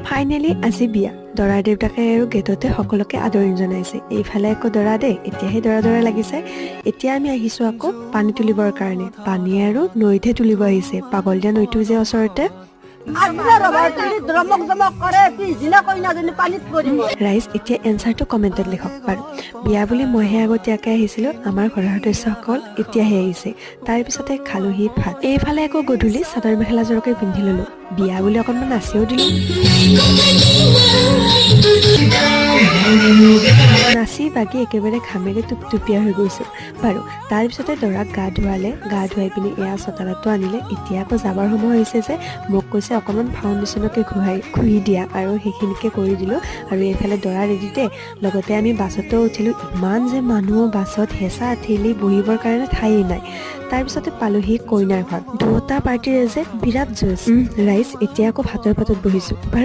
finally আজি বিয়া দৰাৰ দেউতাকে আৰু গেটতে সকলোকে আদৰণি জনাইছে এইফালে আকৌ দৰা দেই এতিয়াহে দৰা লাগিছে এতিয়া আমি আহিছো আকৌ পানী তুলিবৰ কাৰণে পানী আৰু নৈতহে তুলিব আহিছে পাগল দিয়া নৈটো যে ওচৰতে ৰাইজ এতিয়া এনচাৰটো কমেণ্টত লিখক বাৰু বিয়া বুলি মইহে আগতীয়াকৈ আহিছিলোঁ আমাৰ ঘৰৰ সদস্যসকল এতিয়াহে আহিছে তাৰপিছতে খালোহি ভাত এইফালে আকৌ গধূলি চাদৰ মেখেলাযোৰকে পিন্ধি ল'লোঁ বিয়া বুলি অকণমান নাচিও দিলোঁ নাচি বাগি একেবাৰে ঘামেৰে টুপটুপীয়া হৈ গৈছোঁ বাৰু তাৰপিছতে দৰাক গা ধুৱালে গা ধুৱাই পিনি এয়া চোতালতো আনিলে এতিয়া আকৌ যাবৰ সময় হৈছে যে মোক কৈছে অকণমান ফাউণ্ডেশ্যনকে ঘঁহি দিয়া আৰু সেইখিনিকে কৰি দিলোঁ আৰু এইফালে দৰা ৰেডিতে লগতে আমি বাছতো উঠিলোঁ ইমান যে মানুহ বাছত হেঁচা ঠেলি বহিবৰ কাৰণে ঠায়েই নাই তাৰপিছতে পালোহি কইনাৰ ঘৰ দুয়োটা পাৰ্টিৰে যে বিৰাট জুচ ৰাইজ এতিয়া আকৌ ভাতৰ পাতত বহিছোঁ